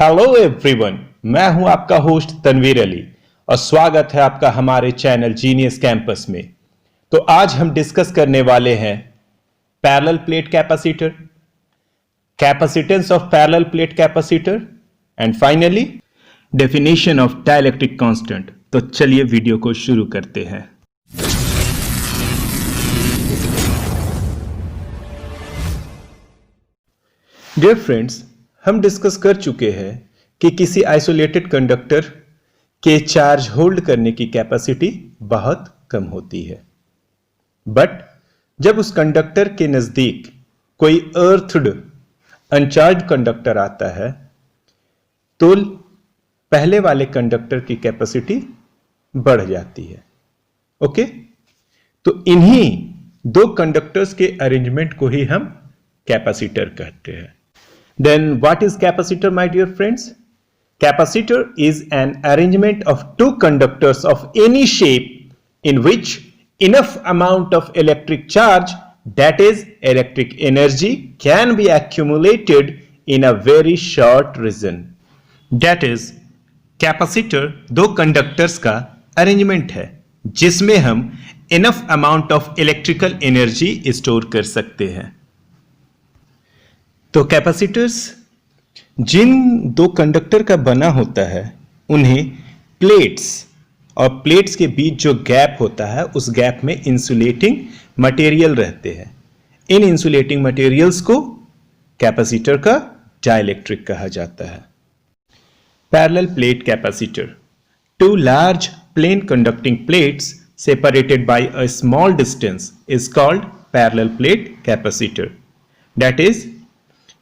Hello everyone, मैं हूं आपका होस्ट तनवीर अली और स्वागत है आपका हमारे चैनल जीनियस कैंपस में। तो आज हम डिस्कस करने वाले हैं parallel plate capacitor, capacitance of parallel plate capacitor and finally definition of dielectric constant. तो चलिए वीडियो को शुरू करते हैं। डियर फ्रेंड्स, हम डिस्कस कर चुके हैं कि किसी आइसोलेटेड कंडक्टर के चार्ज होल्ड करने की कैपेसिटी बहुत कम होती है, बट जब उस कंडक्टर के नजदीक कोई अर्थड अनचार्ज कंडक्टर आता है तो पहले वाले कंडक्टर की कैपेसिटी बढ़ जाती है। ओके, तो इन्हीं दो कंडक्टर्स के अरेंजमेंट को ही हम कैपेसिटर कहते हैं। Then what is capacitor, my dear friends? Capacitor is an arrangement of two conductors of any shape in which enough amount of electric charge, that is electric energy, can be accumulated in a very short region. That is, capacitor दो conductors का arrangement है जिसमें हम enough amount of electrical energy store कर सकते हैं। तो capacitors जिन दो कंडक्टर का बना होता है उन्हें प्लेट्स और प्लेट्स के बीच जो गैप होता है उस गैप में इंसुलेटिंग मटेरियल रहते हैं। इन इंसुलेटिंग मटेरियल्स को कैपेसिटर का डाइलेक्ट्रिक कहा जाता है। Parallel plate capacitor, two large plane conducting plates separated by a small distance is called parallel plate capacitor. That is,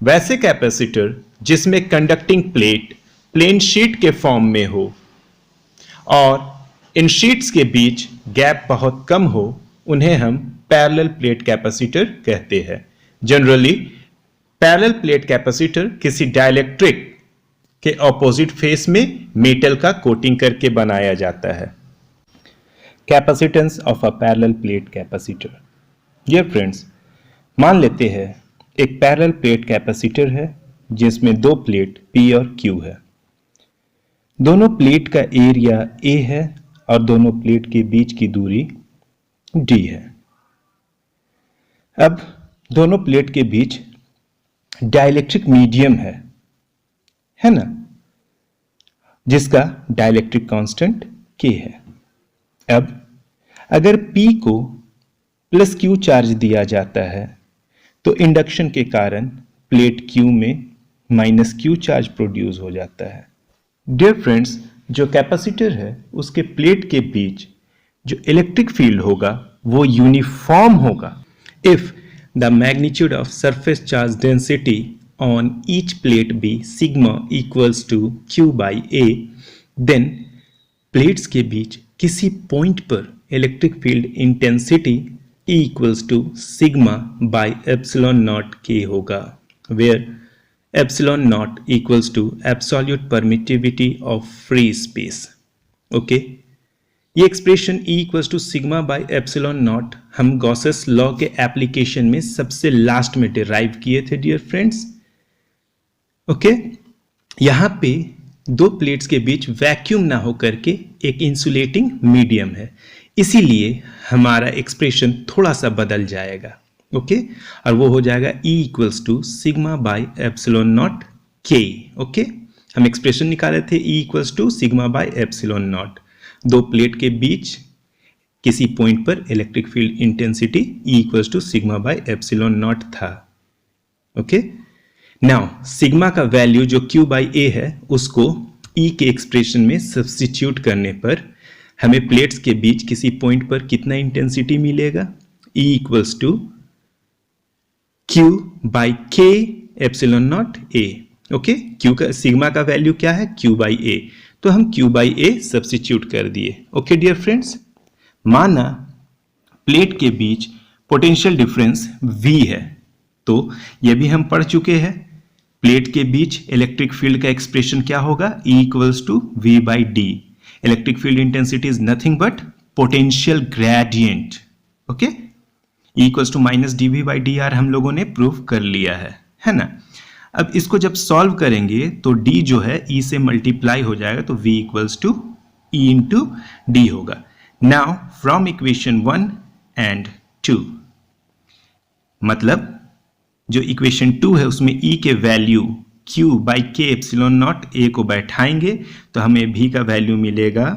वैसे कैपेसिटर जिसमें कंडक्टिंग प्लेट प्लेन शीट के फॉर्म में हो और इन शीट्स के बीच गैप बहुत कम हो, उन्हें हम पैरेलल प्लेट कैपेसिटर कहते हैं। जनरली पैरेलल प्लेट कैपेसिटर किसी डाइलेक्ट्रिक के ऑपोजिट फेस में मेटल का कोटिंग करके बनाया जाता है। Capacitance of a parallel plate capacitor. Dear friends, मान लेते हैं एक पैरेलल प्लेट कैपेसिटर है जिसमें दो प्लेट P और Q है। दोनों प्लेट का एरिया A है और दोनों प्लेट के बीच की दूरी D है। अब दोनों प्लेट के बीच डाइलेक्ट्रिक मीडियम है ना, जिसका डाइलेक्ट्रिक कांस्टेंट K है। अब अगर P को प्लस Q चार्ज दिया जाता है तो इंडक्शन के कारण प्लेट Q में माइनस Q चार्ज प्रोड्यूस हो जाता है। डियर फ्रेंड्स, जो कैपेसिटर है उसके प्लेट के बीच जो इलेक्ट्रिक फील्ड होगा वो यूनिफॉर्म होगा if the magnitude of surface charge density on each plate be sigma equals to Q by A, then plates के बीच किसी पॉइंट पर electric field intensity E equals to sigma by epsilon naught K होगा, where epsilon naught equals to absolute permittivity of free space. Okay, ये expression E equals to sigma by epsilon naught हम Gauss's law के application में सबसे last में derive किए थे dear friends. Okay, यहाँ पे दो प्लेट्स के बीच वैक्यूम ना होकर के एक इंसुलेटिंग मीडियम है, इसीलिए हमारा एक्सप्रेशन थोड़ा सा बदल जाएगा। ओके, और वो हो जाएगा E equals to sigma by epsilon naught K। Okay, हम एक्सप्रेशन निकाले थे E equals to sigma by epsilon naught. दो प्लेट के बीच किसी पॉइंट पर electric field intensity E equals to sigma by epsilon naught था। ओके, नाउ सिग्मा का वैल्यू जो Q बाई A है उसको E के एक्सप्रेशन में सब्स्टिट्यूट करने पर हमें प्लेट्स के बीच किसी पॉइंट पर कितना इंटेंसिटी मिलेगा? E equals to Q by K epsilon naught A। Okay, Q का सिग्मा का वैल्यू क्या है? Q बाई A, तो हम Q बाई A सब्स्टिट्यूट कर दिए। ओके डियर फ्रेंड्स, माना प्लेट के बीच पोटेंशियल डिफरेंस V है, तो यह भी हम पढ़ चुके हैं। प्लेट के बीच इलेक्ट्रिक फील्ड का एक्सप्रेशन क्या होगा? E equals to V by D। Electric field intensity is nothing but potential gradient. Okay, E equals to minus dV by dr हम लोगों ने प्रूव कर लिया है ना। अब इसको जब सॉल्व करेंगे तो d जो है e से मल्टीप्लाई हो जाएगा, तो v equals to e into D होगा। नाउ फ्रॉम इक्वेशन 1 एंड 2, मतलब जो इक्वेशन 2 है उसमें e के value q by K epsilon naught a को बैठाएंगे तो हमें v का वैल्यू मिलेगा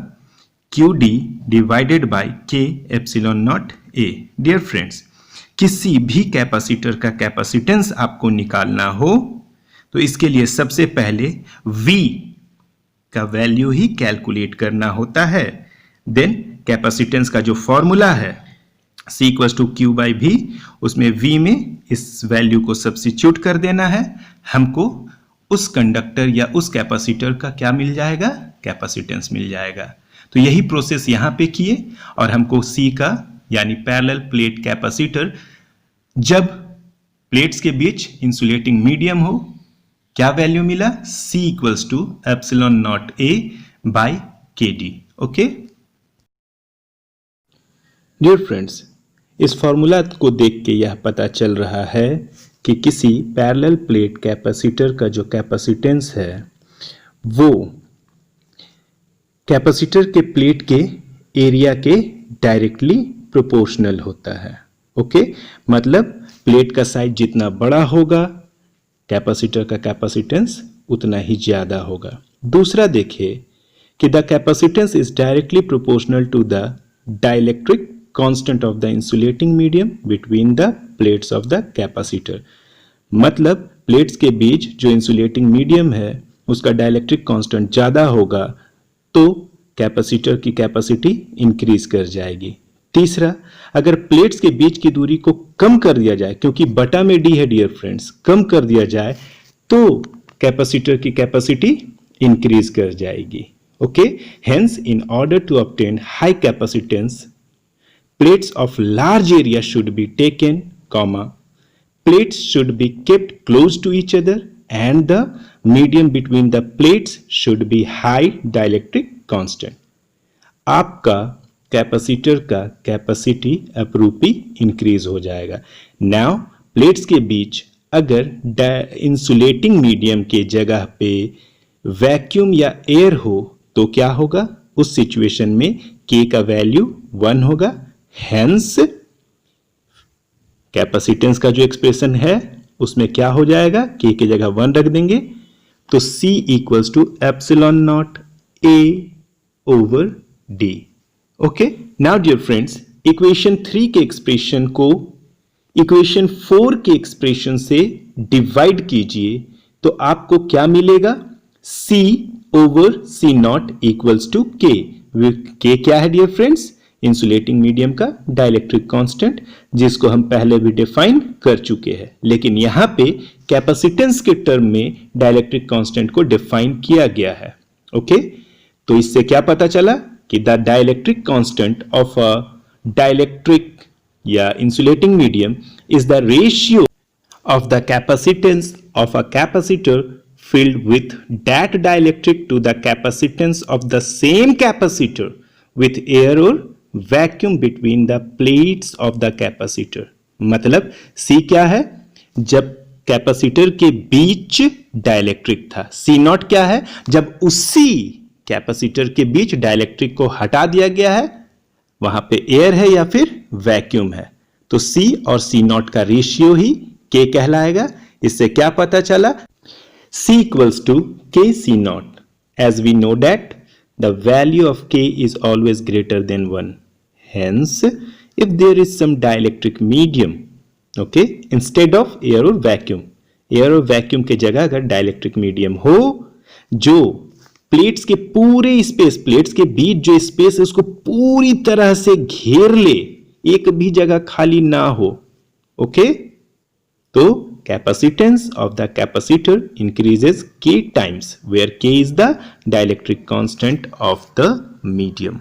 qd divided by K epsilon naught a। Dear friends, किसी भी कैपेसिटर का कैपेसिटेंस आपको निकालना हो तो इसके लिए सबसे पहले v का वैल्यू ही कैलकुलेट करना होता है। देन कैपेसिटेंस का जो फॉर्मूला है C equals to Q by V, उसमें V में इस वैल्यू को सब्स्टिट्यूट कर देना है, हमको उस कंडक्टर या उस कैपेसिटर का क्या मिल जाएगा, कैपेसिटेंस मिल जाएगा। तो यही प्रोसेस यहाँ पे किए और हमको C का यानी पैरेलल प्लेट कैपेसिटर जब प्लेट्स के बीच इंसुलेटिंग मीडियम हो, क्या वैल्यू मिला, C equals to epsilon naught A by K D. Okay dear friends, इस फॉर्मूला को देख के यह पता चल रहा है कि किसी पैरेलल प्लेट कैपेसिटर का जो कैपेसिटेंस है वो कैपेसिटर के प्लेट के एरिया के डायरेक्टली प्रोपोर्शनल होता है। ओके, मतलब प्लेट का साइज जितना बड़ा होगा कैपेसिटर का कैपेसिटेंस उतना ही ज्यादा होगा। दूसरा देखिए कि the capacitance is directly proportional to the dielectric constant of the insulating medium between the plates of the capacitor. मतलब प्लेट्स के बीच जो इंसुलेटिंग मीडियम है उसका डाइलेक्ट्रिक कांस्टेंट ज्यादा होगा तो कैपेसिटर की कैपेसिटी इंक्रीज कर जाएगी। तीसरा, अगर प्लेट्स के बीच की दूरी को कम कर दिया जाए, क्योंकि बटा में डी है डियर फ्रेंड्स, कम कर दिया जाए तो कैपेसिटर की कैपेसिटी इंक्रीज कर जाएगी। Okay, hence in order to obtain high capacitance plates of large area should be taken, plates should be kept close to each other and the medium between the plates should be high dielectric constant. आपका capacitor का capacity अपरूपी increase हो जाएगा। Now plates के बीच अगर insulating medium के जगह पे vacuum या एयर हो तो क्या होगा, उस सिचुएशन में K का वैल्यू 1 होगा। हेंस कैपेसिटेंस का जो एक्सप्रेशन है उसमें क्या हो जाएगा, K की जगह 1 रख देंगे तो C equals to epsilon naught A over D। Okay, now dear friends, equation 3 के एक्सप्रेशन को इक्वेशन 4 के एक्सप्रेशन से डिवाइड कीजिए तो आपको क्या मिलेगा, C over C naught equals to K। K क्या है डियर फ्रेंड्स, इंसुलेटिंग मीडियम का डाइलेक्ट्रिक कांस्टेंट, जिसको हम पहले भी डिफाइन कर चुके हैं, लेकिन यहां पे कैपेसिटेंस के टर्म में डाइलेक्ट्रिक कांस्टेंट को डिफाइन किया गया है। ओके, तो इससे क्या पता चला कि the dielectric constant of a dielectric या insulating medium is the ratio of the capacitance of a capacitor filled with that dielectric to the capacitance of the same capacitor with air or vacuum between the plates of the capacitor। मतलब C क्या है, जब capacitor के बीच dielectric था। C not क्या है, जब उसी कैपेसिटर के बीच डाइलेक्ट्रिक को हटा दिया गया है, वहां पे एयर है या फिर वैक्यूम है, तो C और C नॉट का रेशियो ही K कहलाएगा। इससे क्या पता चला, C equals to KC naught, as we know that the value of K is always greater than 1. Hence, if there is some dielectric medium, okay, instead of air or vacuum के जगह अगर dielectric medium हो जो plates के पूरे space, plates के बीच जो स्पेस है उसको पूरी तरह से घेर ले, एक भी जगह खाली ना हो, ओके, तो capacitance of the capacitor increases K times, where K is the dielectric constant of the medium.